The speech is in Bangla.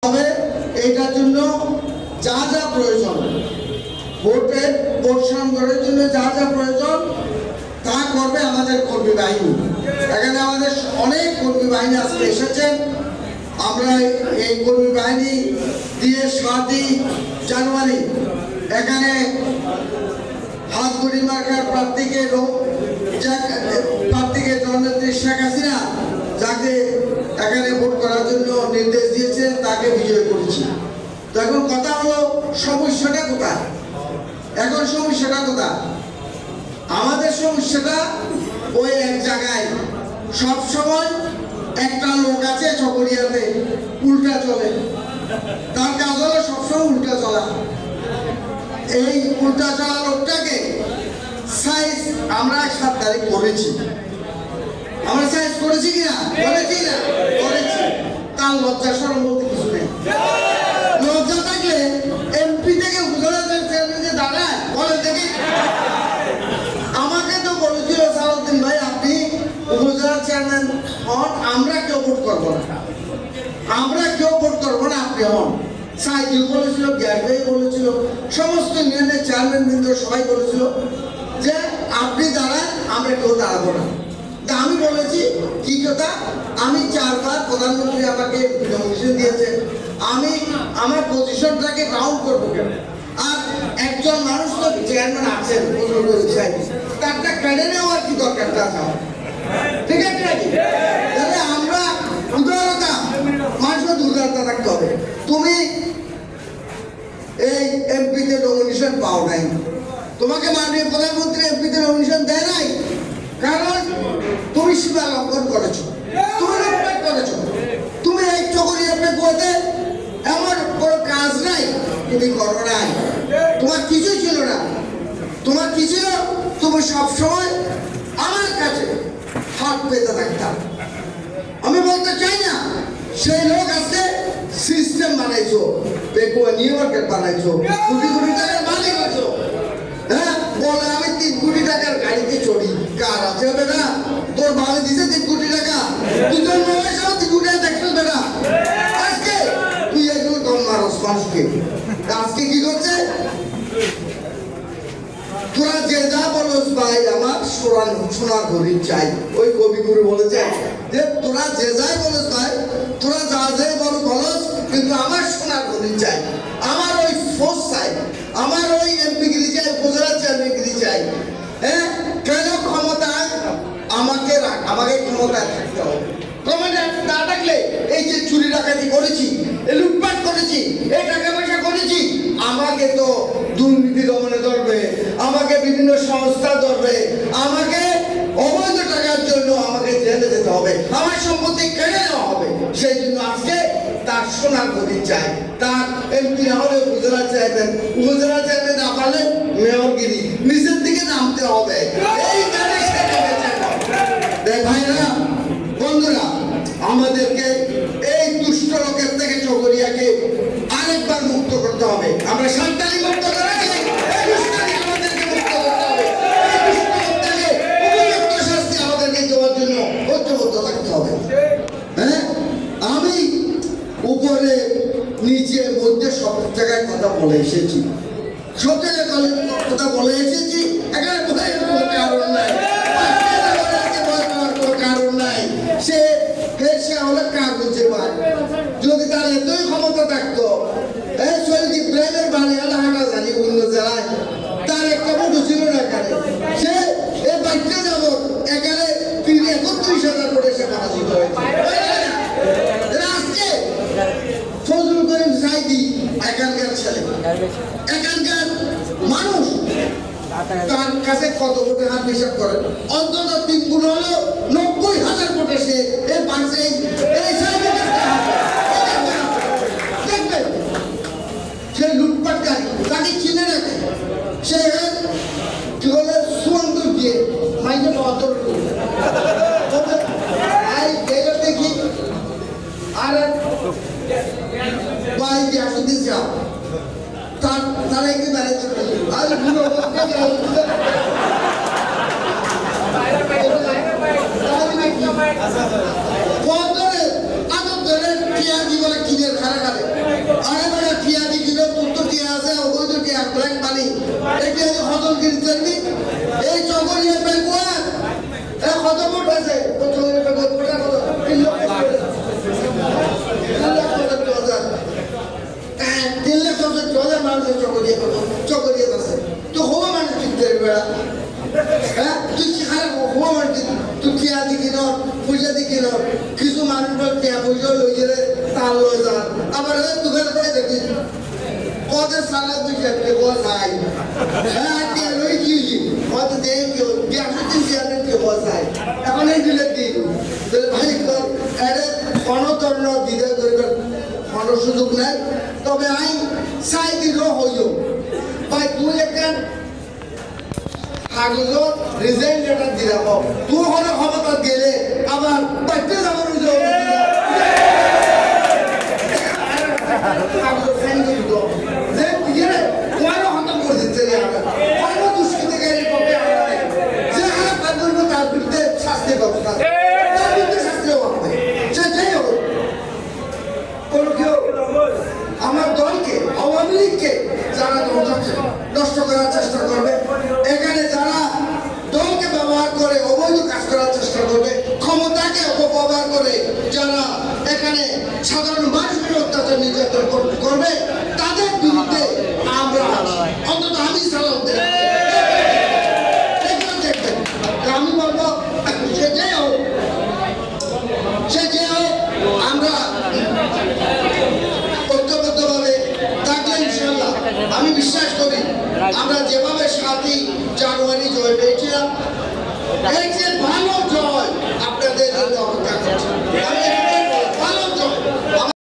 তবে এইটার জন্য যা যা প্রয়োজন, ভোট সংগ্রহের জন্য যা যা প্রয়োজন তা করবে আমাদের কর্মী বাহিনী। এখানে আমাদের অনেক কর্মী বাহিনী আজকে এসেছেন। আমরা এই কর্মী বাহিনী দিয়ে 7ই জানুয়ারি এখানে হাতগড়ি মার্কার প্রার্থীকে জননেত্রী শেখ হাসিনা যাকে এখানে ভোট করার জন্য নির্দেশ দিয়েছেন তাকে বিজয় করেছি। তো এখন কথা হলো সমস্যাটা কোথায়? এখন সমস্যাটা কোথায়? আমাদের সমস্যাটা ওই এক জায়গায় সব সময় একটা লোক আছে চকরিয়াতে উল্টা চলে, তার কাজ হলো সবসময় উল্টা চলা। এই উল্টা চলা লোকটাকে সাইজ আমরা 7 তারিখ করেছি। আমরা সাইজ করেছি কিনা? করেছি না? করেছি। তার লজ্জা শরম বলতে কিছু নেই। লজ্জা থাকলে এমপি থেকে উপজেলাদের চেয়ারম্যানে দাঁড়ায় বলে দেখি। আমাকে তো বলেছিল সালাউদ্দিন ভাই আপনি উপজেলার চেয়ারম্যান হন, আমরা কেউ ভোট করবো না, আমরা কেউ ভোট করবো না, আপনি হন। সাইকেল বলেছিল, গ্যাস ভাই বলেছিল, সমস্ত ইউনিয়নের চেয়ারম্যান বৃন্দ সবাই বলেছিল যে আপনি দাঁড়ান, আমরা কেউ দাঁড়াবো না। তা আমি বলেছি কি কথা, আমি 4 বার প্রধানমন্ত্রী আমাকে নমিনেশন দিয়েছে, আমি আমার পজিশনটাকে কাউন্ট করবো কেন? আর একজন মানুষ তো চেয়ারম্যান আছেন, তারটা কেড়ে নেওয়ার কি দরকারটা আছে? ঠিক আছে নাকি? তাহলে আমরা উদারতা, মানুষের উদারতা থাকতে হবে। তুমি এই এমপিতে নমিনেশন পাও নাই, তোমাকে মাননীয় প্রধানমন্ত্রী এমপিতে নমিনেশন দেয় নাই, কারণ তুমি সীমা লঙ্ঘন করেছো, তুমি লুটপাট করেছো। তুমি এই চকরিয়া পেকুয়াতে এমন কোনো কাজ নাই তুমি করো নাই, তোমার কিছু ছিল না। তোমার কি ছিল? তুমি সবসময় আমার কাছে হাত পেতে থাকতাম। আমি বলতে চাই না সেই লোক আছে সিস্টেম বানাইছো, পেকুয়া নিউ মার্কেট বানাইছো, কোটি কোটি টাকার মালিক হয়েছো। হ্যাঁ, বলে আমি 3 কোটি টাকার গাড়িতে চড়ি, কার আছে বেটা? তোর বাড়ি দিছে 3 কোটি টাকা, তুই তোর মোবাইল সহ 3 কোটি টাকা দেখছিস বেটা। আজকে তুই এগুলো কম মারস মানুষকে। আজকে কি করছে? তোরা যে যা বলস ভাই আমার সোনার ঘড়ি চাই, ওই কবিগুরু বলেছে যে তোরা যে যাই বলস ভাই, তোরা যা যে বলস, কিন্তু আমার সোনার ঘড়ি চাই, আমার ওই ফোর্স চাই, আমার ওই এমপিগিরি চাই, উপজেলা চেয়ারম্যানগিরি চাই। হ্যাঁ, কেন ক্ষমতায় আমাকে ক্ষমতায় থাকতে হবে। ক্ষমতায় না থাকলে এই যে চুরি ডাকাতি করেছি, লুটপাট করেছি, এই টাকা পয়সা করেছি, আমাকে তো দুর্নীতি দমনে ধরবে, আমাকে বিভিন্ন সংস্থা ধরবে, আমাকে অবৈধ টাকার জন্য আমাকে জেলে যেতে হবে, আমার সম্পত্তি কেড়ে নেওয়া হবে। সেই জন্য আজকে তার সোনার গদি চাই। তার এমপি না হলে উপজেলা চেয়ারম্যান, উপজেলা চেয়ারম্যান না পারলে মেয়রগিরি, নিচের দিকে নামতে হবে। এই কারণে সে নেমেছে। ভাইরা বন্ধুরা, আমাদেরকে এই দুষ্ট লোকের থেকে চকরিয়াকে আরেকবার মুক্ত করতে হবে। আমরা সন্তানি মুক্ত করেছি, এই দুষ্টানি আমাদেরকে মুক্ত করতে হবে। এই দুষ্ট লোকটাকে উপযুক্ত শাস্তি আমাদেরকে দেওয়ার জন্য ঐক্যবদ্ধ থাকতে হবে। হ্যাঁ, আমি উপরে নিচে মধ্যে সব জায়গায় কথা বলে এসেছি, সব জায়গায় কথা বলে এসেছি। এখানে কোথায় কারণ নাই, কারণ নাই। সে হলে কাগজে পায়। যদি তার এতই ক্ষমতা থাকতো, শহীদ ইব্রাহিমের বাড়ি হাঁটা জানি অন্য জেলায়, তার একটা ফটো ছিল না এখানে। সে এই বাচ্চা যাব এখানে 31,000 করে সে পরাজিত হয়েছে। আজকে ফজলুল করিম সাইদি এখানকার ছেলে, এখানকার মানুষ, তার কাছে কত ভোটে হাত হিসাব করেন? অন্তত 3 গুণ হলো 90,000 ভোটে সে এই পাশে দেখবেন। সে লুটপাটকারী, তাকে চিনে রাখে। সে কি বলে সুয়ান্ত দিয়ে মাইনে অন্তর দেখি আর ভাই আসতে যাও, তারা একটু দাঁড়িয়ে আর কিনে খারা খাবে এটা হজল গিরি চলবি এই চকরিয়া পেকুয়া এ কত ফুট আছে তো চকরিয়া পেকুয়া কত 3 লক্ষ 3,60,000 মানুষ চকরিয়া আছে তো হওয়া মানুষ কিনতে বেড়া হ্যাঁ তুই কি খারাপ হওয়া মানুষ তুই টিয়া দি কিন পয়সা দি কিন কিছু মানুষ টিয়া পয়সা লই গেলে তার লয়ে যান আবার তোদের দেখি কত সালা তুই যাবে বসাই হ্যাঁ টিয়া লই কি কত দেই কি গ্যাস দিন টিয়া কি বসাই এখন এই দিলে দিন ভাই আরে অনতর্ণ দিদা করবে কোনো সুযোগ নাই তবে আই চাই দিল হইও ভাই তুই একটা কাগজত রিজাইন লেটার দি রাখো তুই হলে ক্ষমতা গেলে আবার বাইতে যাব কাগজ সাইন করে দিও যে ইয়ে কোয়ারো খতম করে দিতে রে আমরা কোনো দুষ্কৃতিকারী পক্ষে আমরা যে হারা কাগজ তার বিরুদ্ধে শাস্তি ব্যবস্থা তার বিরুদ্ধে শাস্তি হবে সে যাই হোক আমার দলকে আওয়ামী লীগকে যারা নষ্ট করার চেষ্টা করবে এখানে যারা দলকে ব্যবহার করে অবৈধ কাজ করার চেষ্টা করবে ক্ষমতাকে অপব্যবহার করে যারা এখানে সাধারণ মানুষের অত্যাচার নির্যাতন করবে তাদের বিরুদ্ধে আমরা অন্তত আমি সালাম দেখবেন আমি বলবো সে যে হোক আমরা ঐক্যবদ্ধভাবে থাকলে ইনশাল্লাহ আমি বিশ্বাস করি আমরা যেভাবে 7ই জানুয়ারি জয় পেয়েছিলাম এর চেয়ে ভালো জয় আপনাদের জন্য অপেক্ষা করছে।